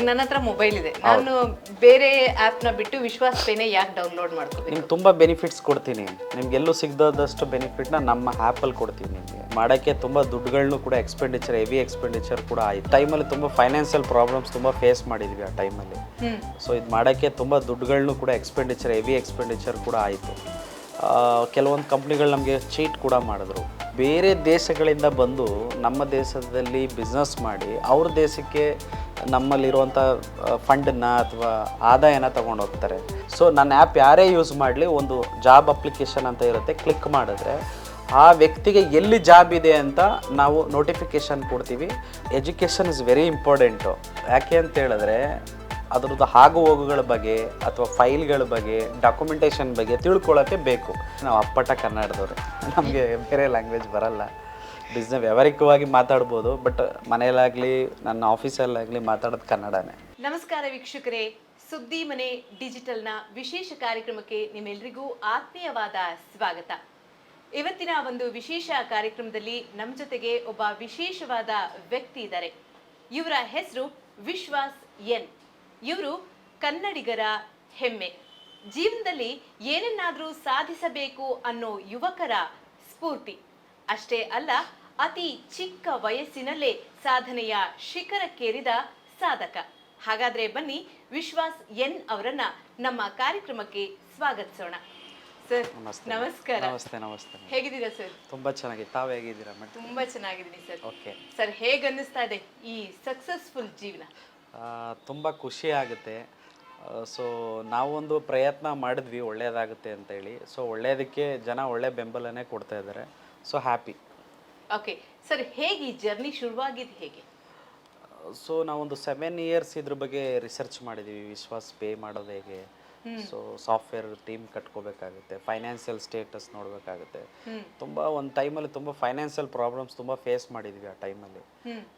ನನ್ನ ಹತ್ರ ಮೊಬೈಲ್ ಇದೆ, ನಾನು ಬೇರೆ ಆ್ಯಪ್ನ ಬಿಟ್ಟು ವಿಶ್ವಾಸ್ ಪೇನೆ ಯಾಕೆ ಡೌನ್ಲೋಡ್ ಮಾಡ್ಕೋಬೇಕು? ನಿಮ್ಗೆ ತುಂಬ ಬೆನಿಫಿಟ್ಸ್ ಕೊಡ್ತೀನಿ. ನಿಮ್ಗೆಲ್ಲೂ ಸಿಗದಷ್ಟು ಬೆನಿಫಿಟ್ನ ನಮ್ಮ ಆ್ಯಪಲ್ಲಿ ಕೊಡ್ತೀನಿ. ನಿಮಗೆ ಮಾಡೋಕ್ಕೆ ತುಂಬ ದುಡ್ಡುಗಳನ್ನೂ ಕೂಡ ಹೆವಿ ಎಕ್ಸ್ಪೆಂಡಿಚರ್ ಕೂಡ ಆಯಿತು. ಟೈಮಲ್ಲಿ ತುಂಬ ಫೈನಾನ್ಷಿಯಲ್ ಪ್ರಾಬ್ಲಮ್ಸ್ ತುಂಬ ಫೇಸ್ ಮಾಡಿದ್ವಿ ಆ ಟೈಮಲ್ಲಿ. ಸೊ ಇದು ಮಾಡೋಕ್ಕೆ ತುಂಬ ದುಡ್ಡುಗಳನ್ನೂ ಕೂಡ ಹೆವಿ ಎಕ್ಸ್ಪೆಂಡಿಚರ್ ಕೂಡ ಆಯಿತು. ಕೆಲವೊಂದು ಕಂಪ್ನಿಗಳು ನಮಗೆ ಚೀಟ್ ಕೂಡ ಮಾಡಿದ್ರು. ಬೇರೆ ದೇಶಗಳಿಂದ ಬಂದು ನಮ್ಮ ದೇಶದಲ್ಲಿ ಬಿಸ್ನೆಸ್ ಮಾಡಿ ಅವ್ರ ದೇಶಕ್ಕೆ ನಮ್ಮಲ್ಲಿರುವಂಥ ಫಂಡನ್ನು ಅಥವಾ ಆದಾಯನ ತೊಗೊಂಡು ಹೋಗ್ತಾರೆ. ಸೊ ನನ್ನ ಆ್ಯಪ್ ಯಾರೇ ಯೂಸ್ ಮಾಡಲಿ, ಒಂದು ಜಾಬ್ ಅಪ್ಲಿಕೇಶನ್ ಅಂತ ಇರುತ್ತೆ, ಕ್ಲಿಕ್ ಮಾಡಿದ್ರೆ ಆ ವ್ಯಕ್ತಿಗೆ ಎಲ್ಲಿ ಜಾಬ್ ಇದೆ ಅಂತ ನಾವು ನೋಟಿಫಿಕೇಷನ್ ಕೊಡ್ತೀವಿ. Education is very important. ಯಾಕೆ ಅಂತ ಹೇಳಿದ್ರೆ ಅದರದ್ದು ಆಗು ಹೋಗುಗಳ ಬಗ್ಗೆ ಅಥವಾ ಫೈಲ್ಗಳ ಬಗ್ಗೆ, ಡಾಕ್ಯುಮೆಂಟೇಷನ್ ಬಗ್ಗೆ ತಿಳ್ಕೊಳ್ಳೋಕ್ಕೆ ಬೇಕು. ನಾವು ಅಪ್ಪಟ ಕನ್ನಡದವ್ರೆ, ನಮಗೆ ಬೇರೆ ಲ್ಯಾಂಗ್ವೇಜ್ ಬರಲ್ಲ. ಬಿಸ್ನೆಸ್ ವ್ಯವಹಾರಿಕವಾಗಿ ಮಾತಾಡ್ಬೋದು, ಬಟ್ ಮನೆಯಲ್ಲಾಗಲಿ ನನ್ನ ಆಫೀಸಲ್ಲಾಗಲಿ ಮಾತಾಡೋದು ಕನ್ನಡನೇ. ನಮಸ್ಕಾರ ವೀಕ್ಷಕರೇ, ಸುದ್ದಿ ಮನೆ ಡಿಜಿಟಲ್ನ ವಿಶೇಷ ಕಾರ್ಯಕ್ರಮಕ್ಕೆ ನಿಮ್ಮೆಲ್ಲರಿಗೂ ಆತ್ಮೀಯವಾದ ಸ್ವಾಗತ. ಇವತ್ತಿನ ಒಂದು ವಿಶೇಷ ಕಾರ್ಯಕ್ರಮದಲ್ಲಿ ನಮ್ಮ ಜೊತೆಗೆ ಒಬ್ಬ ವಿಶೇಷವಾದ ವ್ಯಕ್ತಿ ಇದ್ದಾರೆ. ಇವರ ಹೆಸರು ವಿಶ್ವಾಸ್ ಎನ್. ಇವರು ಕನ್ನಡಿಗರ ಹೆಮ್ಮೆ. ಜೀವನದಲ್ಲಿ ಏನನ್ನಾದರೂ ಸಾಧಿಸಬೇಕು ಅನ್ನೋ ಯುವಕರ ಸ್ಫೂರ್ತಿ. ಅಷ್ಟೇ ಅಲ್ಲ, ಅತಿ ಚಿಕ್ಕ ವಯಸ್ಸಿನಲ್ಲೇ ಸಾಧನೆಯ ಶಿಖರಕ್ಕೇರಿದ ಸಾಧಕ. ಹಾಗಾದ್ರೆ ಬನ್ನಿ ವಿಶ್ವಾಸ್ ಎನ್ ಅವರನ್ನ ನಮ್ಮ ಕಾರ್ಯಕ್ರಮಕ್ಕೆ ಸ್ವಾಗತಿಸೋಣ. ಸರ್ ನಮಸ್ಕಾರ. ನಮಸ್ತೆ. ನಮಸ್ತೆ. ಹೇಗಿದ್ದೀರಾ ಸರ್? ತುಂಬ ಚೆನ್ನಾಗಿದೆ. ತಾವು ಹೇಗಿದ್ದೀರಾ ಮೇಡಮ್? ತುಂಬಾ ಚೆನ್ನಾಗಿದ್ದೀನಿ ಸರ್. ಓಕೆ ಸರ್, ಹೇಗೆ ಅನ್ನಿಸ್ತಾ ಇದೆ ಈ ಸಕ್ಸಸ್ಫುಲ್ ಜೀವನ? ತುಂಬ ಖುಷಿ ಆಗುತ್ತೆ. ಸೊ ನಾವೊಂದು ಪ್ರಯತ್ನ ಮಾಡಿದ್ವಿ ಒಳ್ಳೆಯದಾಗುತ್ತೆ ಅಂತೇಳಿ. ಸೊ ಒಳ್ಳೆಯದಕ್ಕೆ ಜನ ಒಳ್ಳೆ ಬೆಂಬಲನೇ ಕೊಡ್ತಾ ಇದ್ದಾರೆ. So happy. ಓಕೆ ಸರ್, ಹೇಗೆ ಈ ಜರ್ನಿ ಶುರುವಾಗಿದ್ದು ಹೇಗೆ? ಸೊ ನಾವೊಂದು 7 ಇಯರ್ಸ್ ಇದ್ರ ಬಗ್ಗೆ ರಿಸರ್ಚ್ ಮಾಡಿದ್ದೀವಿ. ವಿಶ್ವಾಸ್ ಪೇ ಮಾಡೋದು ಹೇಗೆ, ಸೊ ಸಾಫ್ಟ್ವೇರ್ ಟೀಮ್ ಕಟ್ಕೋಬೇಕಾಗುತ್ತೆ, ಫೈನಾನ್ಷಿಯಲ್ ಸ್ಟೇಟಸ್ ನೋಡಬೇಕಾಗುತ್ತೆ. ತುಂಬ ಒಂದು ಟೈಮಲ್ಲಿ ತುಂಬ ಫೈನಾನ್ಷಿಯಲ್ ಪ್ರಾಬ್ಲಮ್ಸ್ ತುಂಬ ಫೇಸ್ ಮಾಡಿದ್ವಿ ಆ ಟೈಮಲ್ಲಿ.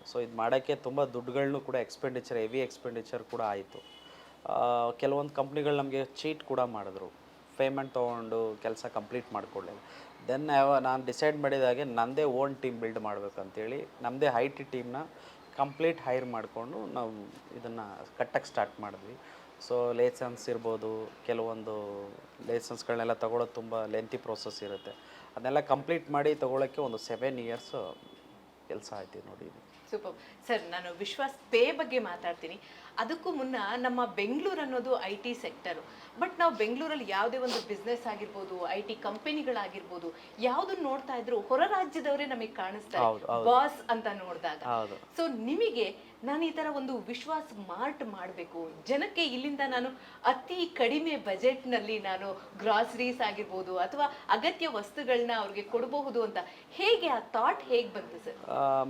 ಸೊ ಇದು ಮಾಡೋಕ್ಕೆ ತುಂಬ ದುಡ್ಡುಗಳನ್ನೂ ಕೂಡ ಹೆವಿ ಎಕ್ಸ್ಪೆಂಡಿಚರ್ ಕೂಡ ಆಯಿತು. ಕೆಲವೊಂದು ಕಂಪ್ನಿಗಳು ನಮಗೆ ಚೀಟ್ ಕೂಡ ಮಾಡಿದ್ರು. ಪೇಮೆಂಟ್ ತೊಗೊಂಡು ಕೆಲಸ ಕಂಪ್ಲೀಟ್ ಮಾಡಿಕೊಡ್ಲಿಲ್ಲ. ದೆನ್ ನಾನು ಡಿಸೈಡ್ ಮಾಡಿದಾಗೆ ನನ್ನದೇ ಓನ್ ಟೀಮ್ ಬಿಲ್ಡ್ ಮಾಡಬೇಕಂತೇಳಿ ನಮ್ಮದೇ IT ಟೀಮ್ನ ಕಂಪ್ಲೀಟ್ ಹೈರ್ ಮಾಡಿಕೊಂಡು ನಾವು ಇದನ್ನು ಕಟ್ಟಕ್ಕೆ ಸ್ಟಾರ್ಟ್ ಮಾಡಿದ್ವಿ. ಸೊ ಲೈಸೆನ್ಸ್ ಇರ್ಬೋದು, ಕೆಲವೊಂದು ಲೈಸೆನ್ಸ್ಗಳನ್ನೆಲ್ಲ ತೊಗೊಳೋದು ತುಂಬ ಲೆಂತಿ ಪ್ರೋಸೆಸ್ ಇರುತ್ತೆ. ಅದನ್ನೆಲ್ಲ ಕಂಪ್ಲೀಟ್ ಮಾಡಿ ತೊಗೊಳಕ್ಕೆ ಒಂದು 7 ಇಯರ್ಸ್ ಕೆಲಸ ಆಯ್ತು ನೋಡಿ. ಸೂಪರ್ ಸರ್, ನಾನು ವಿಶ್ವಾಸ್ ಪೇ ಬಗ್ಗೆ ಮಾತಾಡ್ತೀನಿ. ಅದಕ್ಕೂ ಮುನ್ನ ನಮ್ಮ ಬೆಂಗಳೂರು ಅನ್ನೋದು IT ಸೆಕ್ಟರು. ಬಟ್ ನಾವು ಬೆಂಗಳೂರಲ್ಲಿ ಯಾವುದೇ ಒಂದು ಬಿಸ್ನೆಸ್ ಆಗಿರ್ಬೋದು, IT ಕಂಪನಿಗಳಾಗಿರ್ಬೋದು, ಯಾವುದನ್ನು ನೋಡ್ತಾ ಇದ್ರು ಹೊರ ರಾಜ್ಯದವರೇ ನಮಗೆ ಕಾಣಿಸ್ತಾರೆ ಬಾಸ್ ಅಂತ ನೋಡಿದಾಗ. ಸೊ ನಿಮಗೆ ನಾನು ಈ ತರ ಒಂದು ವಿಶ್ವಾಸ್ ಮಾರ್ಟ್ ಮಾಡಬೇಕು, ಜನಕ್ಕೆ ಇಲ್ಲಿಂದ ನಾನು ಅತಿ ಕಡಿಮೆ ಬಜೆಟ್ನಲ್ಲಿ ನಾನು ಗ್ರಾಸರೀಸ್ ಆಗಿರ್ಬೋದು ಅಥವಾ ಅಗತ್ಯ ವಸ್ತುಗಳನ್ನ ಅವ್ರಿಗೆ ಕೊಡಬಹುದು ಅಂತ ಹೇಗೆ ಆ ಥಾಟ್ ಹೇಗೆ ಬಂತು ಸರ್?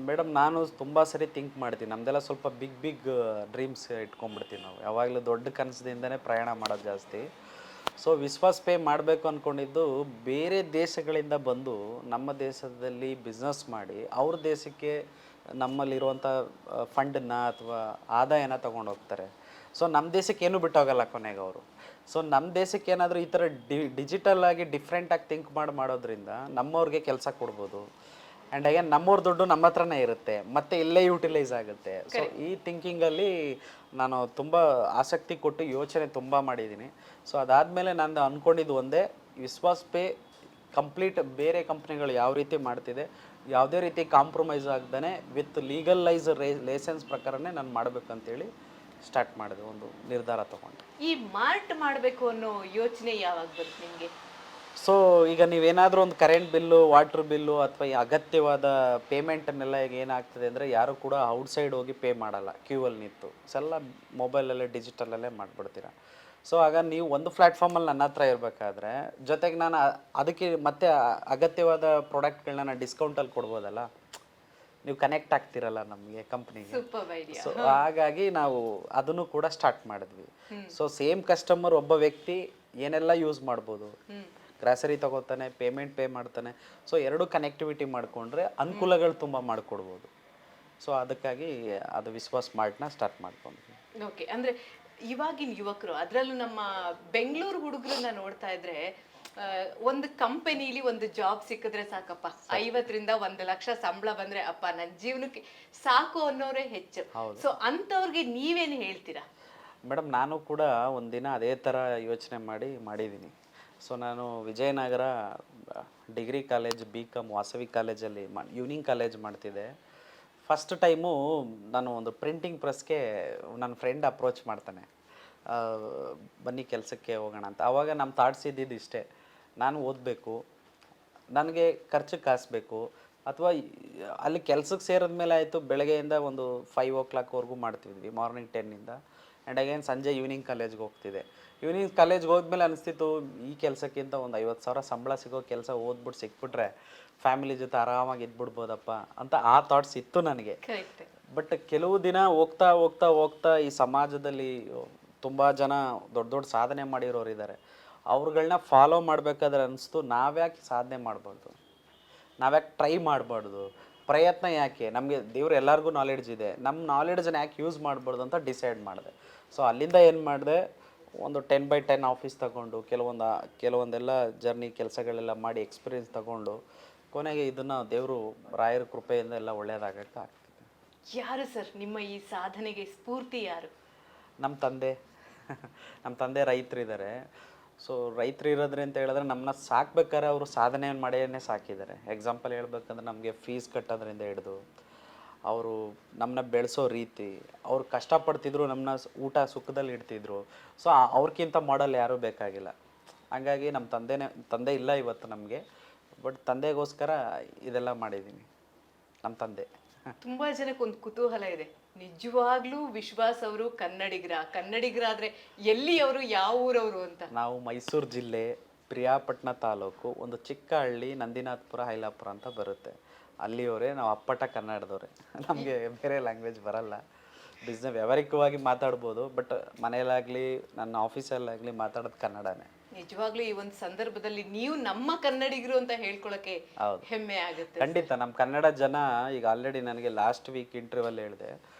ಮೇಡಮ್, ನಾನು ತುಂಬ ಸರಿ ಥಿಂಕ್ ಮಾಡ್ತೀನಿ. ನಮ್ದೆಲ್ಲ ಸ್ವಲ್ಪ ಬಿಗ್ ಡ್ರೀಮ್ಸ್ ಇಟ್ಕೊಂಡ್ಬಿಡ್ತೀವಿ ನಾವು. ಯಾವಾಗಲೂ ದೊಡ್ಡ ಕನಸದಿಂದನೇ ಪ್ರಯಾಣ ಮಾಡೋದು ಜಾಸ್ತಿ. ಸೊ ವಿಶ್ವಾಸ್ ಪೇ ಮಾಡಬೇಕು ಅಂದ್ಕೊಂಡಿದ್ದು ಬೇರೆ ದೇಶಗಳಿಂದ ಬಂದು ನಮ್ಮ ದೇಶದಲ್ಲಿ ಬಿಸ್ನೆಸ್ ಮಾಡಿ ಅವ್ರ ದೇಶಕ್ಕೆ ನಮ್ಮಲ್ಲಿರುವಂಥ ಫಂಡನ್ನು ಅಥವಾ ಆದಾಯನ ತೊಗೊಂಡು ಹೋಗ್ತಾರೆ. ಸೊ ನಮ್ಮ ದೇಶಕ್ಕೆ ಏನೂ ಬಿಟ್ಟೋಗಲ್ಲ ಕೊನೆಗೆ ಅವರು. ಸೊ ನಮ್ಮ ದೇಶಕ್ಕೆ ಏನಾದರೂ ಈ ಥರ ಡಿಜಿಟಲಾಗಿ ಡಿಫ್ರೆಂಟಾಗಿ ಥಿಂಕ್ ಮಾಡೋದ್ರಿಂದ ನಮ್ಮವ್ರಿಗೆ ಕೆಲಸ ಕೊಡ್ಬೋದು. ಆ್ಯಂಡ್ ಅಗೇನ್ ನಮ್ಮವ್ರ ದುಡ್ಡು ನಮ್ಮ ಹತ್ರನೇ ಇರುತ್ತೆ, ಮತ್ತು ಇಲ್ಲೇ ಯೂಟಿಲೈಸ್ ಆಗುತ್ತೆ. ಸೊ ಈ ಥಿಂಕಿಂಗಲ್ಲಿ ನಾನು ತುಂಬ ಆಸಕ್ತಿ ಕೊಟ್ಟು ಯೋಚನೆ ತುಂಬ ಮಾಡಿದ್ದೀನಿ. ಸೊ ಅದಾದಮೇಲೆ ನಾನು ಅಂದ್ಕೊಂಡಿದ್ದು ಒಂದೇ, ವಿಶ್ವಾಸ್ ಪೇ ಕಂಪ್ಲೀಟ್ ಬೇರೆ ಕಂಪ್ನಿಗಳು ಯಾವ ರೀತಿ ಮಾಡ್ತಿದೆ, ಯಾವುದೇ ರೀತಿ ಕಾಂಪ್ರಮೈಸ್ ಆಗ್ದೇ ವಿತ್ ಲೀಗಲೈಸ್ ಲೈಸೆನ್ಸ್ ಪ್ರಕಾರನೇ ನಾನು ಮಾಡಬೇಕಂತೇಳಿ ಸ್ಟಾರ್ಟ್ ಮಾಡಿದೆ, ಒಂದು ನಿರ್ಧಾರ ತೊಗೊಂಡು. ಈ ಮಾರ್ಟ್ ಮಾಡಬೇಕು ಅನ್ನೋ ಯೋಚನೆ ಯಾವಾಗ ಬಂತು ನಿಮಗೆ? ಸೊ ಈಗ ನೀವೇನಾದರೂ ಒಂದು ಕರೆಂಟ್ ಬಿಲ್ಲು, ವಾಟ್ರ್ ಬಿಲ್ಲು ಅಥವಾ ಈ ಅಗತ್ಯವಾದ ಪೇಮೆಂಟನ್ನೆಲ್ಲ ಈಗ ಏನಾಗ್ತದೆ ಅಂದರೆ ಯಾರು ಕೂಡ ಔಟ್ಸೈಡ್ ಹೋಗಿ ಪೇ ಮಾಡಲ್ಲ, ಕ್ಯೂವಲ್ಲಿ ನಿಂತು. ಎಲ್ಲ ಮೊಬೈಲಲ್ಲೇ ಡಿಜಿಟಲಲ್ಲೇ ಮಾಡಿಬಿಡ್ತೀರ. ಸೊ ಆಗ ನೀವು ಒಂದು ಪ್ಲ್ಯಾಟ್ಫಾರ್ಮಲ್ಲಿ ನನ್ನ ಹತ್ರ ಇರಬೇಕಾದ್ರೆ ಜೊತೆಗೆ ನಾನು ಅದಕ್ಕೆ ಮತ್ತೆ ಅಗತ್ಯವಾದ ಪ್ರಾಡಕ್ಟ್ಗಳನ್ನ ನಾನು ಡಿಸ್ಕೌಂಟಲ್ಲಿ ಕೊಡ್ಬೋದಲ್ಲ, ನೀವು ಕನೆಕ್ಟ್ ಆಗ್ತಿರಲ್ಲ ನಮಗೆ ಕಂಪ್ನಿಗೆ. ಸೊ ಹಾಗಾಗಿ ನಾವು ಅದನ್ನು ಕೂಡ ಸ್ಟಾರ್ಟ್ ಮಾಡಿದ್ವಿ. ಸೊ ಸೇಮ್ ಕಸ್ಟಮರ್ ಒಬ್ಬ ವ್ಯಕ್ತಿ ಏನೆಲ್ಲ ಯೂಸ್ ಮಾಡ್ಬೋದು, ಗ್ರಾಸರಿ ತಗೋತಾನೆ, ಪೇಮೆಂಟ್ ಪೇ ಮಾಡ್ತಾನೆ. ಸೊ ಎರಡು ಕನೆಕ್ಟಿವಿಟಿ ಮಾಡಿಕೊಂಡ್ರೆ ಅನುಕೂಲಗಳು ತುಂಬ ಮಾಡಿಕೊಡ್ಬೋದು. ಸೊ ಅದಕ್ಕಾಗಿ ಅದು ವಿಶ್ವಾಸ್ ಮಾರ್ಟ್ನ ಸ್ಟಾರ್ಟ್ ಮಾಡ್ಕೊಂಡ್ವಿ. ಓಕೆ, ಅಂದರೆ ಇವಾಗಿನ ಯುವಕರು, ಅದರಲ್ಲೂ ನಮ್ಮ ಬೆಂಗಳೂರು ಹುಡುಗರನ್ನ ನೋಡ್ತಾ ಇದ್ರೆ ಒಂದು ಕಂಪನಿಲಿ ಒಂದು ಜಾಬ್ ಸಿಕ್ಕಿದ್ರೆ ಸಾಕಪ್ಪ, 50ರಿಂದ 1 ಲಕ್ಷ ಸಂಬಳ ಬಂದ್ರೆ ಅಪ್ಪ ನನ್ನ ಜೀವನಕ್ಕೆ ಸಾಕು ಅನ್ನೋರೇ ಹೆಚ್ಚು. ಸೊ ಅಂತವ್ರಿಗೆ ನೀವೇನು ಹೇಳ್ತೀರಾ? ಮೇಡಮ್, ನಾನು ಕೂಡ ಒಂದಿನ ಅದೇ ಥರ ಯೋಚನೆ ಮಾಡಿದ್ದೀನಿ. ಸೊ ನಾನು Vijayanagara degree college BCom Vasavi ಕಾಲೇಜಲ್ಲಿ ಈವ್ನಿಂಗ್ ಕಾಲೇಜ್ ಮಾಡ್ತಿದ್ದೆ. ಫಸ್ಟ್ ಟೈಮು ನಾನು ಒಂದು ಪ್ರಿಂಟಿಂಗ್ ಪ್ರೆಸ್ಗೆ ನನ್ನ ಫ್ರೆಂಡ್ ಅಪ್ರೋಚ್ ಮಾಡ್ತಾನೆ, ಬನ್ನಿ ಕೆಲಸಕ್ಕೆ ಹೋಗೋಣ ಅಂತ. ಆವಾಗ ನಮ್ಮ ಥಾಟ್ಸ್ ಇದ್ದಿದ್ದು ಇಷ್ಟೇ, ನಾನು ಓದಬೇಕು, ನನಗೆ ಖರ್ಚಿಗೆ ಕಾಸು ಬೇಕು, ಅಥವಾ ಅಲ್ಲಿ ಕೆಲ್ಸಕ್ಕೆ ಸೇರಿದ ಮೇಲೆ ಆಯಿತು. ಬೆಳಗ್ಗೆಯಿಂದ ಒಂದು 5 o'clockವರೆಗೂ ಮಾಡ್ತಿದ್ವಿ, ಮಾರ್ನಿಂಗ್ 10ಇಂದ. ಆ್ಯಂಡ್ ಅಗೇನ್ ಸಂಜೆ ಈವ್ನಿಂಗ್ ಕಾಲೇಜ್ಗೆ ಹೋಗ್ತಿದ್ದೆ. ಈವ್ನಿಂಗ್ ಕಾಲೇಜ್ಗೆ ಹೋದ್ಮೇಲೆ ಅನಿಸ್ತಿತ್ತು, ಈ ಕೆಲಸಕ್ಕಿಂತ ಒಂದು 50,000 ಸಂಬಳ ಸಿಗೋ ಕೆಲಸ ಓದ್ಬಿಟ್ಟು ಸಿಕ್ಬಿಟ್ರೆ ಫ್ಯಾಮಿಲಿ ಜೊತೆ ಆರಾಮಾಗಿ ಇದ್ಬಿಡ್ಬೋದಪ್ಪ ಅಂತ ಆ ಥಾಟ್ಸ್ ಇತ್ತು ನನಗೆ. ಬಟ್ ಕೆಲವು ದಿನ ಹೋಗ್ತಾ ಹೋಗ್ತಾ ಹೋಗ್ತಾ ಈ ಸಮಾಜದಲ್ಲಿ ತುಂಬ ಜನ ದೊಡ್ಡ ದೊಡ್ಡ ಸಾಧನೆ ಮಾಡಿರೋರು ಇದ್ದಾರೆ. ಅವ್ರುಗಳನ್ನ ಫಾಲೋ ಮಾಡಬೇಕಾದ್ರೆ ಅನಿಸ್ತು, ನಾವ್ಯಾಕೆ ಸಾಧನೆ ಮಾಡ್ಬಾರ್ದು, ನಾವ್ಯಾಕೆ ಟ್ರೈ ಮಾಡಬಾರ್ದು, ಪ್ರಯತ್ನ ಯಾಕೆ, ನಮಗೆ ದೇವ್ರು ಎಲ್ಲರಿಗೂ ನಾಲೆಡ್ಜ್ ಇದೆ, ನಮ್ಮ ನಾಲೆಡ್ಜನ್ನ ಯಾಕೆ ಯೂಸ್ ಮಾಡ್ಬಾರ್ದು ಅಂತ ಡಿಸೈಡ್ ಮಾಡಿದೆ. ಸೊ ಅಲ್ಲಿಂದ ಏನು ಮಾಡಿದೆ, ಒಂದು 10x10 ಆಫೀಸ್ ತಗೊಂಡು ಕೆಲವೊಂದೆಲ್ಲ ಜರ್ನಿ ಕೆಲಸಗಳೆಲ್ಲ ಮಾಡಿ ಎಕ್ಸ್ಪೀರಿಯೆನ್ಸ್ ತಗೊಂಡು ಕೊನೆಗೆ ಇದನ್ನು ದೇವರು ರಾಯರ ಕೃಪೆಯಿಂದ ಎಲ್ಲ ಒಳ್ಳೆಯದಾಗಕ್ಕೆ ಆಗ್ತಿದೆ. ಯಾರು ಸರ್ ನಿಮ್ಮ ಈ ಸಾಧನೆಗೆ ಸ್ಫೂರ್ತಿ? ಯಾರು? ನಮ್ಮ ತಂದೆ ರೈತರಿದ್ದಾರೆ. ಸೊ ರೈತರು ಇರೋದ್ರಿ ಅಂತ ಹೇಳಿದ್ರೆ ನಮ್ಮನ್ನ ಸಾಕ್ಬೇಕಾದ್ರೆ ಅವರು ಸಾಧನೆ ಮಾಡಿಯೇ ಸಾಕಿದ್ದಾರೆ. ಎಕ್ಸಾಂಪಲ್ ಹೇಳ್ಬೇಕಂದ್ರೆ ನಮಗೆ ಫೀಸ್ ಕಟ್ಟೋದ್ರಿಂದ ಹಿಡಿದು ಅವರು ನಮ್ಮನ್ನ ಬೆಳೆಸೋ ರೀತಿ, ಅವ್ರು ಕಷ್ಟಪಡ್ತಿದ್ರು, ನಮ್ಮನ್ನ ಊಟ ಸುಖದಲ್ಲಿ ಇಡ್ತಿದ್ರು. ಸೊ ಅವ್ರಿಗಿಂತ ಮಾಡಲ್ ಯಾರೂ ಬೇಕಾಗಿಲ್ಲ. ಹಾಗಾಗಿ ನಮ್ಮ ತಂದೆ ಇಲ್ಲ ಇವತ್ತು ನಮಗೆ, ಬಟ್ ತಂದೆಗೋಸ್ಕರ ಇದೆಲ್ಲ ಮಾಡಿದ್ದೀನಿ. ನಮ್ಮ ತಂದೆ. ತುಂಬಾ ಜನಕ್ಕೆ ಒಂದು ಕುತೂಹಲ ಇದೆ, ನಿಜವಾಗ್ಲೂ ವಿಶ್ವಾಸ್ ಅವರು ಕನ್ನಡಿಗರಾದ್ರೆ ಎಲ್ಲಿ ಅವರು, ಯಾವ ಊರವರು ಅಂತ? ನಾವು ಮೈಸೂರು ಜಿಲ್ಲೆ ಪ್ರಿಯಾಪಟ್ಟಣ ತಾಲೂಕು, ಒಂದು ಚಿಕ್ಕ ಹಳ್ಳಿ ನಂದಿನಾಥ್ಪುರ ಹೈಲಾಪುರ ಅಂತ ಬರುತ್ತೆ. ಅಲ್ಲಿಯವರೇ. ನಾವು ಅಪ್ಪಟ ಕನ್ನಡದವ್ರೆ. ನಮಗೆ ಬೇರೆ ಲ್ಯಾಂಗ್ವೇಜ್ ಬರಲ್ಲ. ವ್ಯವಹಾರಿಕವಾಗಿ ಮಾತಾಡ್ಬೋದು, ಬಟ್ ಮನೇಲಾಗಲಿ ನನ್ನ ಆಫೀಸಲ್ಲಾಗಲಿ ಮಾತಾಡೋದು ಕನ್ನಡನೇ. ನಿಜವಾಗ್ಲೂ ಈ ಒಂದು ಸಂದರ್ಭದಲ್ಲಿ ನೀವು ನಮ್ಮ ಕನ್ನಡಿಗರು ಅಂತ ಹೇಳ್ಕೊಳಕ್ಕೆ ಹೆಮ್ಮೆ ಆಗುತ್ತೆ. ಖಂಡಿತ. ನಮ್ಮ ಕನ್ನಡ ಜನ ಈಗ ಆಲ್ರೆಡಿ ನನಗೆ ಲಾಸ್ಟ್ ವೀಕ್ ಇಂಟರ್ವ್ಯೂವಲ್ಲಿ ಹೇಳಿದೆ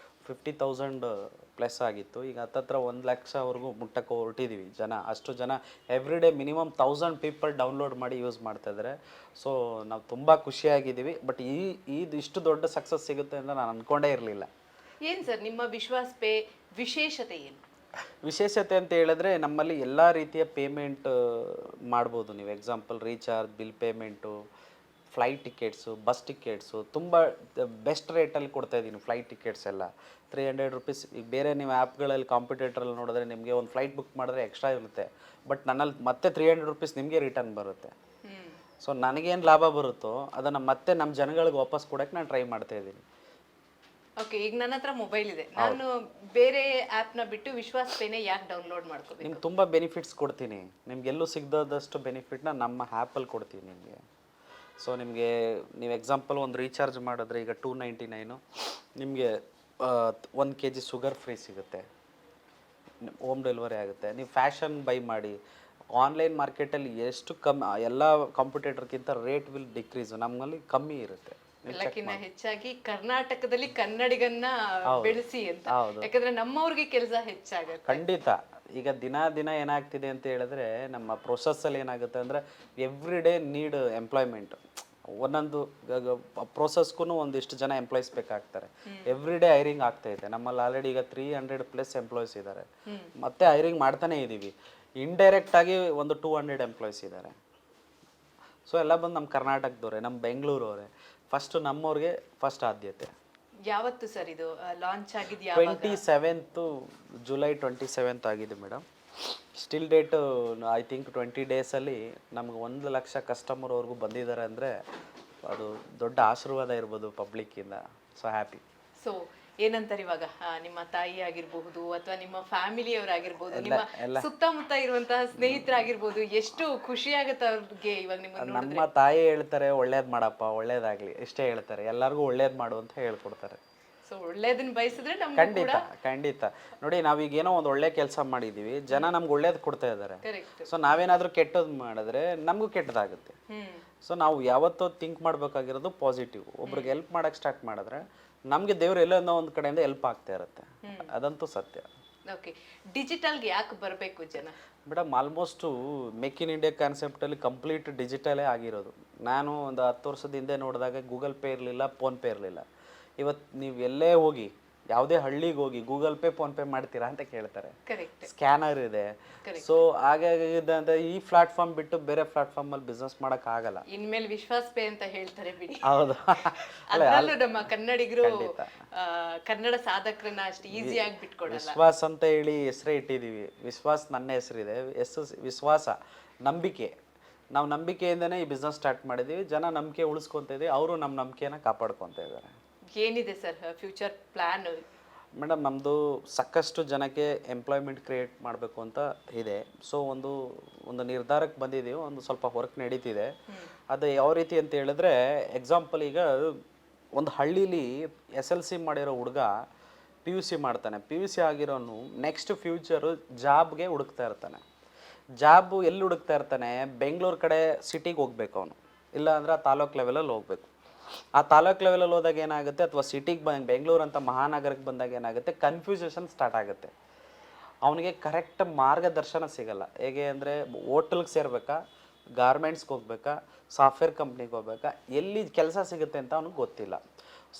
50,000+ ಆಗಿತ್ತು. ಈಗ ಹತ್ತತ್ರ 1 ಲಕ್ಷವರೆಗೂ ಮುಟ್ಟಕ್ಕೆ ಹೊರಟಿದ್ದೀವಿ ಜನ. ಅಷ್ಟು ಜನ every day minimum 1000 people download ಮಾಡಿ ಯೂಸ್ ಮಾಡ್ತಾ ಇದ್ದಾರೆ. ಸೊ ನಾವು ತುಂಬ ಖುಷಿಯಾಗಿದ್ದೀವಿ. ಬಟ್ ಇಷ್ಟು ದೊಡ್ಡ ಸಕ್ಸಸ್ ಸಿಗುತ್ತೆ ಅಂತ ನಾನು ಅಂದ್ಕೊಂಡೇ ಇರಲಿಲ್ಲ. ಏನು ಸರ್ ನಿಮ್ಮ ವಿಶ್ವಾಸ್ ಪೇ ವಿಶೇಷತೆ ಏನು? ವಿಶೇಷತೆ ಅಂತ ಹೇಳಿದ್ರೆ ನಮ್ಮಲ್ಲಿ ಎಲ್ಲ ರೀತಿಯ ಪೇಮೆಂಟ್ ಮಾಡ್ಬೋದು ನೀವು. Example recharge, bill payment, flight tickets, bus tickets ತುಂಬ ಬೆಸ್ಟ್ ರೇಟಲ್ಲಿ ಕೊಡ್ತಾಯಿದ್ದೀನಿ. ಫ್ಲೈಟ್ ಟಿಕೆಟ್ಸ್ ಎಲ್ಲ 300 ರೂಪೀಸ್. ಈಗ ಬೇರೆ ನೀವು ಆ್ಯಪ್ಗಳಲ್ಲಿ ಕಾಂಪಿಟೇಟ್ರಲ್ಲಿ ನೋಡಿದ್ರೆ ನಿಮಗೆ ಒಂದು ಫ್ಲೈಟ್ ಬುಕ್ ಮಾಡಿದ್ರೆ ಎಕ್ಸ್ಟ್ರಾ ಇರುತ್ತೆ, ಬಟ್ ನನ್ನಲ್ಲಿ ಮತ್ತೆ 300 ರೂಪೀಸ್ ನಿಮಗೆ ರಿಟರ್ನ್ ಬರುತ್ತೆ. ಸೊ ನನಗೇನು ಲಾಭ ಬರುತ್ತೋ ಅದನ್ನು ಮತ್ತೆ ನಮ್ಮ ಜನಗಳಿಗೆ ವಾಪಸ್ ಕೊಡೋಕ್ಕೆ ನಾನು ಟ್ರೈ ಮಾಡ್ತಾಯಿದ್ದೀನಿ. ಓಕೆ, ಈಗ ನನ್ನ ಹತ್ರ ಮೊಬೈಲ್ ಇದೆ, ನಾನು ಬೇರೆ ಆ್ಯಪ್ನ ಬಿಟ್ಟು ವಿಶ್ವಾಸ್ ಪೇನೆ ಯಾಕೆ ಡೌನ್ಲೋಡ್ ಮಾಡ್ಕೋಬೇಕು? ನಿಮ್ಗೆ ತುಂಬ ಬೆನಿಫಿಟ್ಸ್ ಕೊಡ್ತೀನಿ. ನಿಮ್ಗೆಲ್ಲೂ ಸಿಗದಷ್ಟು ಬೆನಿಫಿಟ್ನ ನಮ್ಮ ಆ್ಯಪಲ್ಲಿ ಕೊಡ್ತೀನಿ ನಿಮಗೆ. ಸೊ ನೀವು ಎಕ್ಸಾಂಪಲ್ ಒಂದು ರೀಚಾರ್ಜ್ ಮಾಡಿದ್ರೆ ಈಗ 299 ನಿಮಗೆ 1 kg ಶುಗರ್ ಫ್ರೀ ಸಿಗುತ್ತೆ, ಹೋಮ್ ಡೆಲಿವರಿ ಆಗುತ್ತೆ. ನೀವು ಫ್ಯಾಷನ್ ಬೈ ಮಾಡಿ, ಆನ್ಲೈನ್ ಮಾರ್ಕೆಟಲ್ಲಿ ಎಷ್ಟು ಎಲ್ಲ ಕಾಂಪಿಟೇಟರ್ಗಿಂತ ರೇಟ್ ವಿಲ್ ಡಿಕ್ರೀಸು, ನಮ್ಮಲ್ಲಿ ಕಮ್ಮಿ ಇರುತ್ತೆ. ಎಲ್ಲಕ್ಕಿಂತ ಹೆಚ್ಚಾಗಿ ಕರ್ನಾಟಕದಲ್ಲಿ ಕನ್ನಡಿಗನ್ನ ಬೆಳೆಸಿ ಅಂತ, ಯಾಕಂದ್ರೆ ನಮ್ಮವ್ರಿಗೆ ಕೆಲಸ ಹೆಚ್ಚಾಗುತ್ತೆ. ಖಂಡಿತ. ಈಗ ದಿನ ಏನಾಗ್ತಿದೆ ಅಂತ ಹೇಳಿದ್ರೆ ನಮ್ಮ ಪ್ರೊಸೆಸ್ಸಲ್ಲಿ ಏನಾಗುತ್ತೆ ಅಂದರೆ ಎವ್ರಿ ಡೇ ನೀಡ್ ಎಂಪ್ಲಾಯ್ಮೆಂಟ್. ಒಂದೊಂದು ಪ್ರೋಸೆಸ್ಗೂ ಒಂದಿಷ್ಟು ಜನ ಎಂಪ್ಲಾಯ್ಸ್ ಬೇಕಾಗ್ತಾರೆ. ಎವ್ರಿ ಡೇ ಹೈರಿಂಗ್ ಆಗ್ತಾ ಇದೆ. ನಮ್ಮಲ್ಲಿ ಆಲ್ರೆಡಿ ಈಗ 300+ ಎಂಪ್ಲಾಯ್ಸ್ ಇದ್ದಾರೆ, ಮತ್ತೆ ಹೈರಿಂಗ್ ಮಾಡ್ತಾನೆ ಇದ್ದೀವಿ. ಇಂಡೈರೆಕ್ಟಾಗಿ ಒಂದು 200 ಎಂಪ್ಲಾಯ್ಸ್ ಇದ್ದಾರೆ. ಸೊ ಎಲ್ಲ ಬಂದು ನಮ್ಮ ಕರ್ನಾಟಕದವ್ರೆ, ನಮ್ಮ ಬೆಂಗಳೂರವರೇ. ಫಸ್ಟ್ ನಮ್ಮವ್ರಿಗೆ ಫಸ್ಟ್ ಆದ್ಯತೆ. ಯಾವತ್ತು ಸರ್ ಇದು ಲಾಂಚ್ ಆಗಿದೆಯಾ? 27th ಜುಲೈ 27th ಆಗಿದೆ madam. Still date I think 20 ಡೇಸಲ್ಲಿ ನಮ್ಗೆ 1 ಲಕ್ಷ ಕಸ್ಟಮರ್ವರೆಗೂ ಬಂದಿದ್ದಾರೆ ಅಂದರೆ ಅದು ದೊಡ್ಡ ಆಶೀರ್ವಾದ ಇರ್ಬೋದು ಪಬ್ಲಿಕ್ಕಿಂದ. So happy. ಸೊ ಏನಂತಾರೆ ಇವಾಗ ನಿಮ್ಮ ತಾಯಿ ಆಗಿರಬಹುದು ಅಥವಾ ನಿಮ್ಮ ಫ್ಯಾಮಿಲಿಯವರಾಗಿರ್ಬೋದು, ನಿಮ್ಮ ಸುತ್ತಮುತ್ತ ಇರುವಂತಹ ಸ್ನೇಹಿತರಾಗಿರ್ಬೋದು, ಎಷ್ಟು ಖುಷಿ ಆಗುತ್ತೆ ಅವ್ರಿಗೆ ಇವಾಗ ನಿಮ್ಮನ್ನ? ನಮ್ಮ ತಾಯಿ ಹೇಳ್ತಾರೆ ಒಳ್ಳೇದ್ ಮಾಡಪ್ಪ, ಒಳ್ಳೇದಾಗ್ಲಿ ಇಷ್ಟೇ ಹೇಳ್ತಾರೆ. ಎಲ್ಲರಿಗೂ ಒಳ್ಳೇದ್ ಮಾಡು ಅಂತ ಹೇಳ್ಕೊಡ್ತಾರೆ. ಸೊ ಒಳ್ಳೇದನ್ನ ಬಯಸಿದ್ರೆ ಖಂಡಿತ ನೋಡಿ, ನಾವೀಗ ಏನೋ ಒಂದು ಒಳ್ಳೆ ಕೆಲಸ ಮಾಡಿದೀವಿ, ಜನ ನಮ್ಗೆ ಒಳ್ಳೇದು ಕೊಡ್ತಾ ಇದ್ದಾರೆ. ಸೊ ನಾವೇನಾದ್ರೂ ಕೆಟ್ಟದ್ದು ಮಾಡಿದ್ರೆ ನಮಗೂ ಕೆಟ್ಟದಾಗುತ್ತೆ. ಸೊ ನಾವು ಯಾವತ್ತೂ ಥಿಂಕ್ ಮಾಡ್ಬೇಕಾಗಿರೋದು ಪಾಸಿಟಿವ್. ಒಬ್ರಿಗೆ ಹೆಲ್ಪ್ ಮಾಡಕ್ ಸ್ಟಾರ್ಟ್ ಮಾಡಿದ್ರೆ ನಮಗೆ ದೇವ್ರು ಎಲ್ಲೋ ಒಂದು ಕಡೆಯಿಂದ ಹೆಲ್ಪ್ ಆಗ್ತಾ ಇರುತ್ತೆ. ಅದಂತೂ ಸತ್ಯ. ಓಕೆ, ಡಿಜಿಟಲ್ಗೆ ಯಾಕೆ ಬರಬೇಕು ಜನ? Madam almost make in India ಕಾನ್ಸೆಪ್ಟಲ್ಲಿ ಕಂಪ್ಲೀಟ್ ಡಿಜಿಟಲೇ ಆಗಿರೋದು. ನಾನು ಒಂದು 10 ವರ್ಷದ ಹಿಂದೆ ನೋಡಿದಾಗ ಗೂಗಲ್ ಪೇ ಇರಲಿಲ್ಲ, ಫೋನ್ಪೇ ಇರಲಿಲ್ಲ. ಇವತ್ತು ನೀವು ಎಲ್ಲೇ ಹೋಗಿ, ಯಾವುದೇ ಹಳ್ಳಿಗೆ ಹೋಗಿ ಗೂಗಲ್ ಪೇ ಫೋನ್ಪೇ ಮಾಡ್ತೀರಾ ಅಂತ ಕೇಳ್ತಾರೆ. ಕರೆಕ್ಟ್. ಸ್ಕ್ಯಾನರ್ ಇದೆ. ಸೊ ಹಾಗಾಗಿ ಈ ಪ್ಲಾಟ್ಫಾರ್ಮ್ ಬಿಟ್ಟು ಬೇರೆ ಪ್ಲಾಟ್ಫಾರ್ಮಲ್ಲಿ ಬಿಸ್ನೆಸ್ ಮಾಡೋಕ್ಕಾಗಲ್ಲ. ಇನ್ಮೇಲೆ ವಿಶ್ವಾಸ್ ಪೇ ಅಂತ ಹೇಳ್ತಾರೆ ಬಿಡಿ. ಹೌದು. ಅದರಲ್ಲೂ ನಮ್ಮ ಕನ್ನಡಿಗರು ಕನ್ನಡ ಸಾಧಕರನ್ನ ಅಷ್ಟು ಈಸಿಯಾಗಿ ಬಿಟ್ಕೊಡಲ್ಲ. ವಿಶ್ವಾಸ್ ಅಂತ ಹೇಳಿ ಹೆಸರೇ ಇಟ್ಟಿದ್ದೀವಿ. ವಿಶ್ವಾಸ್ ನನ್ನ ಹೆಸರಿದೆ. ವಿಶ್ವಾಸ, ನಂಬಿಕೆ. ನಾವು ನಂಬಿಕೆಯಿಂದನೇ ಈ ಬಿಸ್ನೆಸ್ ಸ್ಟಾರ್ಟ್ ಮಾಡಿದ್ದೀವಿ. ಜನ ನಂಬಿಕೆ ಉಳಿಸ್ಕೊತಾ ಇದ್ದೀವಿ, ಅವರು ನಮ್ಮ ನಂಬಿಕೆನ ಕಾಪಾಡ್ಕೊತಾ ಇದ್ದಾರೆ. ಏನಿದೆ ಸರ್ ಫ್ಯೂಚರ್ ಪ್ಲಾನ್? ಮೇಡಮ್ ನಮ್ಮದು ಸಾಕಷ್ಟು ಜನಕ್ಕೆ ಎಂಪ್ಲಾಯ್ಮೆಂಟ್ ಕ್ರಿಯೇಟ್ ಮಾಡಬೇಕು ಅಂತ ಇದೆ. ಸೊ ಒಂದು ನಿರ್ಧಾರಕ್ಕೆ ಬಂದಿದ್ದೀವಿ. ಒಂದು ಸ್ವಲ್ಪ ವರ್ಕ್ ನಡೀತಿದೆ. ಅದು ಯಾವ ರೀತಿ ಅಂತ ಹೇಳಿದ್ರೆ, ಎಕ್ಸಾಂಪಲ್ ಈಗ ಒಂದು ಹಳ್ಳೀಲಿ SLC ಮಾಡಿರೋ ಹುಡುಗ PUC ಮಾಡ್ತಾನೆ. PUC ಆಗಿರೋನು ನೆಕ್ಸ್ಟ್ ಫ್ಯೂಚರು ಜಾಬ್ಗೆ ಹುಡುಕ್ತಾ ಇರ್ತಾನೆ. ಜಾಬು ಎಲ್ಲಿ ಹುಡುಕ್ತಾ ಇರ್ತಾನೆ? ಬೆಂಗಳೂರು ಕಡೆ ಸಿಟಿಗೆ ಹೋಗ್ಬೇಕು ಅವನು, ಇಲ್ಲ ಅಂದರೆ ಆ ತಾಲೂಕು ಲೆವೆಲಲ್ಲಿ ಹೋಗ್ಬೇಕು. ಆ ತಾಲೂಕು ಲೆವೆಲಲ್ಲಿ ಹೋದಾಗ ಏನಾಗುತ್ತೆ, ಅಥವಾ ಸಿಟಿಗೆ ಬೆಂಗಳೂರು ಅಂತ ಮಹಾನಗರಕ್ಕೆ ಬಂದಾಗ ಏನಾಗುತ್ತೆ, ಕನ್ಫ್ಯೂಷನ್ ಸ್ಟಾರ್ಟ್ ಆಗುತ್ತೆ. ಅವನಿಗೆ ಕರೆಕ್ಟ್ ಮಾರ್ಗದರ್ಶನ ಸಿಗಲ್ಲ. ಹೇಗೆ ಅಂದರೆ, ಹೋಟೆಲ್ಗೆ ಸೇರ್ಬೇಕಾ, ಗಾರ್ಮೆಂಟ್ಸ್ಗೆ ಹೋಗ್ಬೇಕಾ, ಸಾಫ್ಟ್ವೇರ್ ಕಂಪ್ನಿಗೆ ಹೋಗ್ಬೇಕಾ, ಎಲ್ಲಿ ಕೆಲಸ ಸಿಗುತ್ತೆ ಅಂತ ಅವ್ನಿಗೆ ಗೊತ್ತಿಲ್ಲ.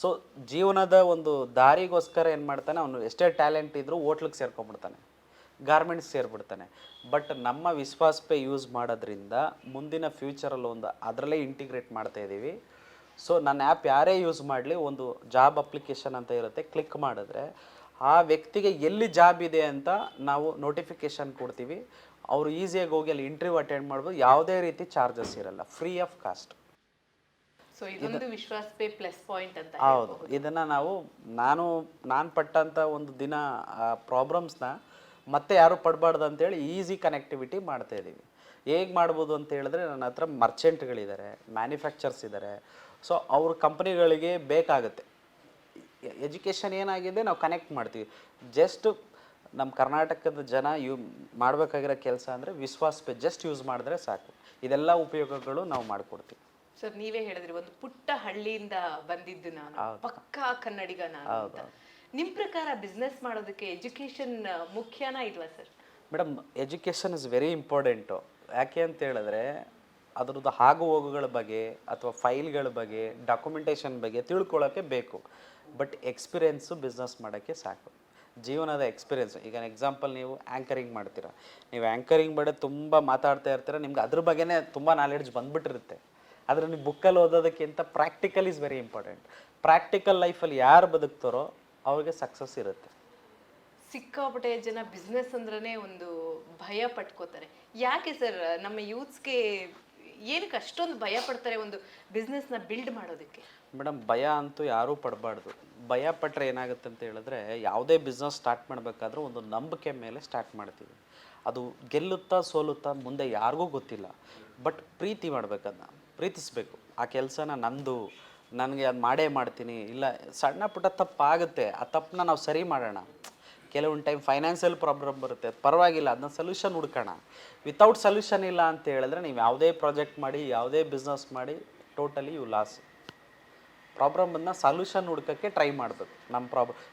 ಸೊ ಜೀವನದ ಒಂದು ದಾರಿಗೋಸ್ಕರ ಏನು ಮಾಡ್ತಾನೆ, ಅವನು ಎಷ್ಟೇ ಟ್ಯಾಲೆಂಟ್ ಇದ್ದರೂ ಹೋಟ್ಲಿಗೆ ಸೇರ್ಕೊಂಡ್ಬಿಡ್ತಾನೆ, ಗಾರ್ಮೆಂಟ್ಸ್ ಸೇರಿಬಿಡ್ತಾನೆ. ಬಟ್ ನಮ್ಮ ವಿಶ್ವಾಸ್ ಪೇ ಯೂಸ್ ಮಾಡೋದ್ರಿಂದ ಮುಂದಿನ ಫ್ಯೂಚರಲ್ಲಿ ಅದರಲ್ಲೇ ಇಂಟಿಗ್ರೇಟ್ ಮಾಡ್ತಾ ಇದ್ದೀವಿ. ಸೊ ನನ್ನ ಆ್ಯಪ್ ಯಾರೇ ಯೂಸ್ ಮಾಡಲಿ, ಒಂದು ಜಾಬ್ ಅಪ್ಲಿಕೇಶನ್ ಅಂತ ಇರುತ್ತೆ, ಕ್ಲಿಕ್ ಮಾಡಿದ್ರೆ ಆ ವ್ಯಕ್ತಿಗೆ ಎಲ್ಲಿ ಜಾಬ್ ಇದೆ ಅಂತ ನಾವು ನೋಟಿಫಿಕೇಷನ್ ಕೊಡ್ತೀವಿ. ಅವರು ಈಸಿಯಾಗಿ ಹೋಗಿ ಅಲ್ಲಿ ಇಂಟರ್ವ್ಯೂ ಅಟೆಂಡ್ ಮಾಡ್ಬೋದು. ಯಾವುದೇ ರೀತಿ ಚಾರ್ಜಸ್ ಇರಲ್ಲ, ಫ್ರೀ ಆಫ್ ಕಾಸ್ಟ್. ಸೊ ಇದೊಂದು ವಿಶ್ವಾಸ್ ಪೇ ಪ್ಲಸ್ ಪಾಯಿಂಟ್ ಅಂತ. ಹೌದು. ಇದನ್ನು ನಾನು ಪಟ್ಟಂಥ ಒಂದು ದಿನ ಪ್ರಾಬ್ಲಮ್ಸ್ನ ಮತ್ತೆ ಯಾರು ಪಡಬಾರ್ದು ಅಂತೇಳಿ ಈಸಿ ಕನೆಕ್ಟಿವಿಟಿ ಮಾಡ್ತಾ ಇದ್ದೀವಿ. ಹೇಗೆ ಮಾಡ್ಬೋದು ಅಂತ ಹೇಳಿದ್ರೆ, ನನ್ನ ಹತ್ರ ಮರ್ಚೆಂಟ್ಗಳಿದ್ದಾರೆ, ಮ್ಯಾನುಫ್ಯಾಕ್ಚರ್ಸ್ ಇದ್ದಾರೆ. ಸೊ ಅವ್ರ ಕಂಪ್ನಿಗಳಿಗೆ ಬೇಕಾಗುತ್ತೆ. ಎಜುಕೇಷನ್ ಏನಾಗಿದೆ ನಾವು ಕನೆಕ್ಟ್ ಮಾಡ್ತೀವಿ. ಜಸ್ಟ್ ನಮ್ಮ ಕರ್ನಾಟಕದ ಜನ ಮಾಡಬೇಕಾಗಿರೋ ಕೆಲಸ ಅಂದರೆ ವಿಶ್ವಾಸ್ ಪೇ ಜಸ್ಟ್ ಯೂಸ್ ಮಾಡಿದ್ರೆ ಸಾಕು. ಇದೆಲ್ಲ ಉಪಯೋಗಗಳು ನಾವು ಮಾಡಿಕೊಡ್ತೀವಿ. ಸರ್ ನೀವೇ ಹೇಳಿದ್ರಿ, ಒಂದು ಪುಟ್ಟ ಹಳ್ಳಿಯಿಂದ ಬಂದಿದ್ದು ನಾನು, ಪಕ್ಕಾ ಕನ್ನಡಿಗ ನಾನು ಅಂತ. ನಿಮ್ಮ ಪ್ರಕಾರ ಬಿಸ್ನೆಸ್ ಮಾಡೋದಕ್ಕೆ ಎಜುಕೇಷನ್ ಮುಖ್ಯನಾ ಇಲ್ವಾ sir? Madam, education is very important. ಯಾಕೆ ಅಂತ ಹೇಳಿದ್ರೆ, ಅದರದ್ದು ಆಗು ಹೋಗುಗಳ ಬಗ್ಗೆ ಅಥವಾ ಫೈಲ್ಗಳ ಬಗ್ಗೆ, ಡಾಕ್ಯುಮೆಂಟೇಷನ್ ಬಗ್ಗೆ ತಿಳ್ಕೊಳ್ಳೋಕ್ಕೆ ಬೇಕು. ಬಟ್ ಎಕ್ಸ್ಪೀರಿಯೆನ್ಸು ಬಿಸ್ನೆಸ್ ಮಾಡೋಕ್ಕೆ ಸಾಕು. ಜೀವನದ ಎಕ್ಸ್ಪೀರಿಯೆನ್ಸ್. ಈಗ ಎಕ್ಸಾಂಪಲ್, ನೀವು ಆ್ಯಂಕರಿಂಗ್ ಮಾಡ್ತೀರಾ. ನೀವು ಆ್ಯಂಕರಿಂಗ್ ಬಗ್ಗೆ ತುಂಬ ಮಾತಾಡ್ತಾ ಇರ್ತೀರ, ನಿಮ್ಗೆ ಅದ್ರ ಬಗ್ಗೆನೇ ತುಂಬ ನಾಲೆಡ್ಜ್ ಬಂದುಬಿಟ್ಟಿರುತ್ತೆ. ಆದರೆ ನೀವು ಬುಕ್ಕಲ್ಲಿ ಓದೋದಕ್ಕಿಂತ practical is very important. Practical ಲೈಫಲ್ಲಿ ಯಾರು ಬದುಕ್ತಾರೋ ಅವ್ರಿಗೆ ಸಕ್ಸಸ್ ಇರುತ್ತೆ. ಸಿಕ್ಕಾಪಟ್ಟೆ ಜನ ಬಿಸ್ನೆಸ್ ಅಂದ್ರೇ ಒಂದು ಭಯ ಪಟ್ಕೋತಾರೆ. ಯಾಕೆ ಸರ್ ನಮ್ಮ ಯೂತ್ಸ್ಗೆ ಏನಕ್ಕೆ ಅಷ್ಟೊಂದು ಭಯ ಪಡ್ತಾರೆ ಒಂದು ಬಿಸ್ನೆಸ್ನ ಬಿಲ್ಡ್ ಮಾಡೋದಕ್ಕೆ? ಮೇಡಮ್, ಭಯ ಅಂತೂ ಯಾರೂ ಪಡಬಾರ್ದು. ಭಯ ಪಟ್ಟರೆ ಏನಾಗುತ್ತೆ ಅಂತ ಹೇಳಿದ್ರೆ, ಯಾವುದೇ ಬಿಸ್ನೆಸ್ ಸ್ಟಾರ್ಟ್ ಮಾಡಬೇಕಾದ್ರೂ ಒಂದು ನಂಬಿಕೆ ಮೇಲೆ ಸ್ಟಾರ್ಟ್ ಮಾಡ್ತೀವಿ. ಅದು ಗೆಲ್ಲುತ್ತಾ ಸೋಲುತ್ತಾ ಮುಂದೆ ಯಾರಿಗೂ ಗೊತ್ತಿಲ್ಲ. ಬಟ್ ಪ್ರೀತಿ ಮಾಡಬೇಕದನ್ನ, ಪ್ರೀತಿಸಬೇಕು. ಆ ಕೆಲಸನ ನನಗೆ ಅದು ಮಾಡೇ ಮಾಡ್ತೀನಿ. ಇಲ್ಲ, ಸಣ್ಣ ಪುಟ್ಟ ತಪ್ಪಾಗುತ್ತೆ, ಆ ತಪ್ಪನ್ನ ನಾವು ಸರಿ ಮಾಡೋಣ. ಕೆಲವೊಂದು ಟೈಮ್ ಫೈನಾನ್ಷಿಯಲ್ ಪ್ರಾಬ್ಲಮ್ ಬರುತ್ತೆ, ಪರವಾಗಿಲ್ಲ, ಅದನ್ನ ಸೊಲ್ಯೂಷನ್ ಹುಡ್ಕೋಣ. ವಿತೌಟ್ ಸೊಲ್ಯೂಷನ್ ಇಲ್ಲ ಅಂತ ಹೇಳಿದ್ರೆ ನೀವು ಯಾವುದೇ ಪ್ರಾಜೆಕ್ಟ್ ಮಾಡಿ, ಯಾವುದೇ ಬಿಸ್ನೆಸ್ ಮಾಡಿ, ಟೋಟಲಿ ಯು ಲಾಸ್. ಪ್ರಾಬ್ಲಮನ್ನು ಸೊಲ್ಯೂಷನ್ ಹುಡ್ಕೋಕ್ಕೆ ಟ್ರೈ ಮಾಡಬೇಕು. ನಮ್ಮ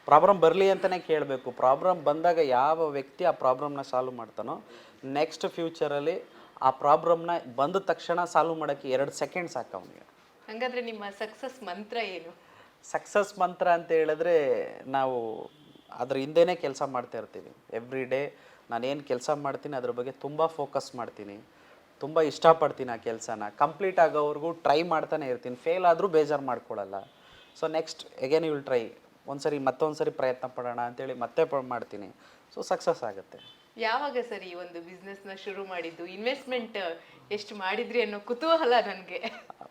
ಪ್ರಾಬ್ಲಮ್ ಬರಲಿ ಅಂತಲೇ ಕೇಳಬೇಕು. ಪ್ರಾಬ್ಲಮ್ ಬಂದಾಗ ಯಾವ ವ್ಯಕ್ತಿ ಆ ಪ್ರಾಬ್ಲಮ್ನ ಸಾಲ್ವ್ ಮಾಡ್ತಾನೋ, ನೆಕ್ಸ್ಟ್ ಫ್ಯೂಚರಲ್ಲಿ ಆ ಪ್ರಾಬ್ಲಮ್ನ ಬಂದ ತಕ್ಷಣ ಸಾಲ್ವ್ ಮಾಡೋಕ್ಕೆ 2 ಸೆಕೆಂಡ್ ಸಾಕು ಅವನಿಗೆ. ಹಾಗಾದರೆ ನಿಮ್ಮ ಸಕ್ಸಸ್ ಮಂತ್ರ ಏನು? ಸಕ್ಸಸ್ ಮಂತ್ರ ಅಂತ ಹೇಳಿದ್ರೆ, ನಾವು ಅದ್ರ ಹಿಂದೆನೇ ಕೆಲಸ ಮಾಡ್ತಾ ಇರ್ತೀವಿ. ಎವ್ರಿ ಡೇ ನಾನೇನು ಕೆಲಸ ಮಾಡ್ತೀನಿ ಅದ್ರ ಬಗ್ಗೆ ತುಂಬ ಫೋಕಸ್ ಮಾಡ್ತೀನಿ, ತುಂಬ ಇಷ್ಟಪಡ್ತೀನಿ. ಆ ಕೆಲಸನ ಕಂಪ್ಲೀಟ್ ಆಗೋವರೆಗೂ ಟ್ರೈ ಮಾಡ್ತಾನೆ ಇರ್ತೀನಿ. ಫೇಲ್ ಆದರೂ ಬೇಜಾರು ಮಾಡ್ಕೊಳ್ಳಲ್ಲ. So next again you will try. ಮತ್ತೊಂದು ಸರಿ ಪ್ರಯತ್ನ ಪಡೋಣ ಅಂತೇಳಿ ಮತ್ತೆ ಮಾಡ್ತೀನಿ. ಸೊ ಸಕ್ಸಸ್ ಆಗುತ್ತೆ. ಯಾವಾಗ ಸರ್ ಈ ಒಂದು ಬಿಸ್ನೆಸ್ನ ಶುರು ಮಾಡಿದ್ದು? ಇನ್ವೆಸ್ಟ್ಮೆಂಟ್ ಎಷ್ಟು ಮಾಡಿದ್ರಿ ಅನ್ನೋ ಕುತೂಹಲ ನನಗೆ.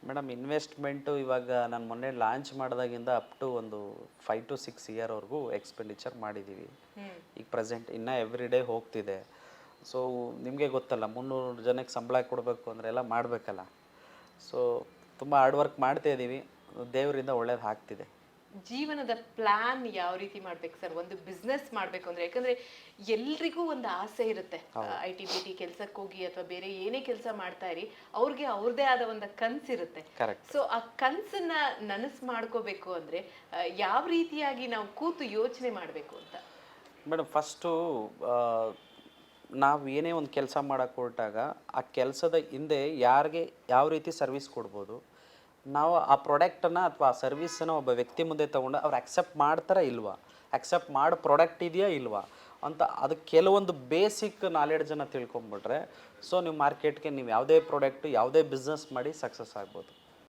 ಮೇಡಮ್, ಇನ್ವೆಸ್ಟ್ಮೆಂಟು ಇವಾಗ ನಾನು ಮೊನ್ನೆ ಲಾಂಚ್ ಮಾಡಿದಾಗಿಂದ ಅಪ್ ಟು ಒಂದು 5 to 6 ಇಯರ್ವರೆಗೂ ಎಕ್ಸ್ಪೆಂಡಿಚರ್ ಮಾಡಿದ್ದೀವಿ. ಈಗ ಪ್ರೆಸೆಂಟ್ ಇನ್ನೂ ಎವ್ರಿ ಡೇ ಹೋಗ್ತಿದೆ. ಸೊ ನಿಮಗೆ ಗೊತ್ತಲ್ಲ, 300 ಜನಕ್ಕೆ ಸಂಬಳ ಕೊಡಬೇಕು ಅಂದರೆ ಎಲ್ಲ ಮಾಡಬೇಕಲ್ಲ. ಸೊ ತುಂಬ ಹಾರ್ಡ್ ವರ್ಕ್ ಮಾಡ್ತಾ ಇದ್ದೀವಿ. ದೇವರಿಂದ ಒಳ್ಳೇದು ಆಗ್ತಿದೆ. ಜೀವನದ ಪ್ಲಾನ್ ಯಾವ ರೀತಿ ಮಾಡ್ಬೇಕು ಸರ್ ಒಂದು ಬಿಸ್ನೆಸ್ ಮಾಡಬೇಕು ಅಂದ್ರೆ? ಯಾಕಂದ್ರೆ ಎಲ್ರಿಗೂ ಒಂದು ಆಸೆ ಇರುತ್ತೆ, IT BT ಕೆಲ್ಸಕ್ಕೆ ಹೋಗಿ ಅಥವಾ ಬೇರೆ ಏನೇ ಕೆಲಸ ಮಾಡ್ತಾ ಇರಿ, ಅವ್ರಿಗೆ ಅವ್ರದೇ ಆದ ಒಂದು ಕನ್ಸಿರುತ್ತೆ. ಸೊ ಆ ಕನ್ಸನ್ನ ನನಸು ಮಾಡ್ಕೋಬೇಕು ಅಂದ್ರೆ ಯಾವ ರೀತಿಯಾಗಿ ನಾವು ಕೂತು ಯೋಚನೆ ಮಾಡಬೇಕು ಅಂತ? ಮೇಡಮ್ ಫಸ್ಟು ನಾವು ಏನೇ ಒಂದು ಕೆಲಸ ಮಾಡೋಕ್ಕೆ ಹೊರಟಾಗ ಆ ಕೆಲಸದ ಹಿಂದೆ ಯಾರಿಗೆ ಯಾವ ರೀತಿ ಸರ್ವಿಸ್ ಕೊಡ್ಬೋದು, ನಾವು ಆ ಪ್ರಾಡಕ್ಟನ್ನು ಅಥವಾ ಆ ಸರ್ವಿಸನ್ನು ಒಬ್ಬ ವ್ಯಕ್ತಿ ಮುಂದೆ ತೊಗೊಂಡು ಅವ್ರು ಅಕ್ಸೆಪ್ಟ್ ಮಾಡ್ತಾರಾ ಇಲ್ವಾ, ಅಕ್ಸೆಪ್ಟ್ ಮಾಡೋ ಪ್ರಾಡಕ್ಟ್ ಇದೆಯಾ ಇಲ್ವಾ ಅಂತ ಅದಕ್ಕೆ ಕೆಲವೊಂದು ಬೇಸಿಕ್ ನಾಲೆಡ್ಜನ್ನು ತಿಳ್ಕೊಂಬಿಟ್ರೆ ಸೊ ನೀವು ಮಾರ್ಕೆಟ್ಗೆ ನೀವು ಯಾವುದೇ ಪ್ರಾಡಕ್ಟು ಯಾವುದೇ ಬಿಸ್ನೆಸ್ ಮಾಡಿ ಸಕ್ಸಸ್ ಆಗ್ಬೋದು.